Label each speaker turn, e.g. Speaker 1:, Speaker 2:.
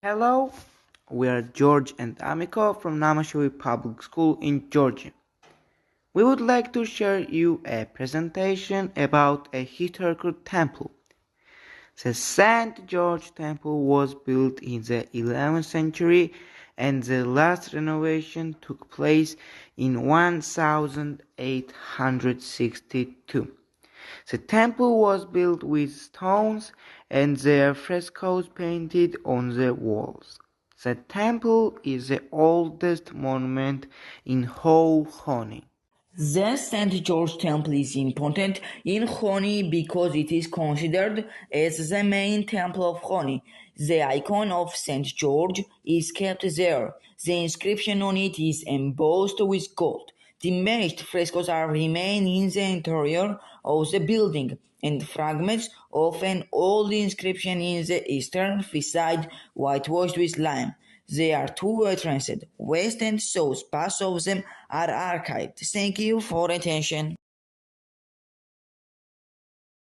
Speaker 1: Hello, we are George and Amiko from Namashui Public School in Georgia. We would like to share you a presentation about a historical temple. The St. George Temple was built in the 11th century and the last renovation took place in 1862. The temple was built with stones and their frescoes painted on the walls. The temple is the oldest monument in whole Honi.
Speaker 2: The St. George Temple is important in Honi because it is considered as the main temple of Honi. The icon of St. George is kept there. The inscription on it is embossed with gold. The mashed frescoes are remain in the interior of the building, and fragments of an old inscription in the eastern facade whitewashed with lime. There are two entrances, west and south. Parts of them are archived. Thank you for attention.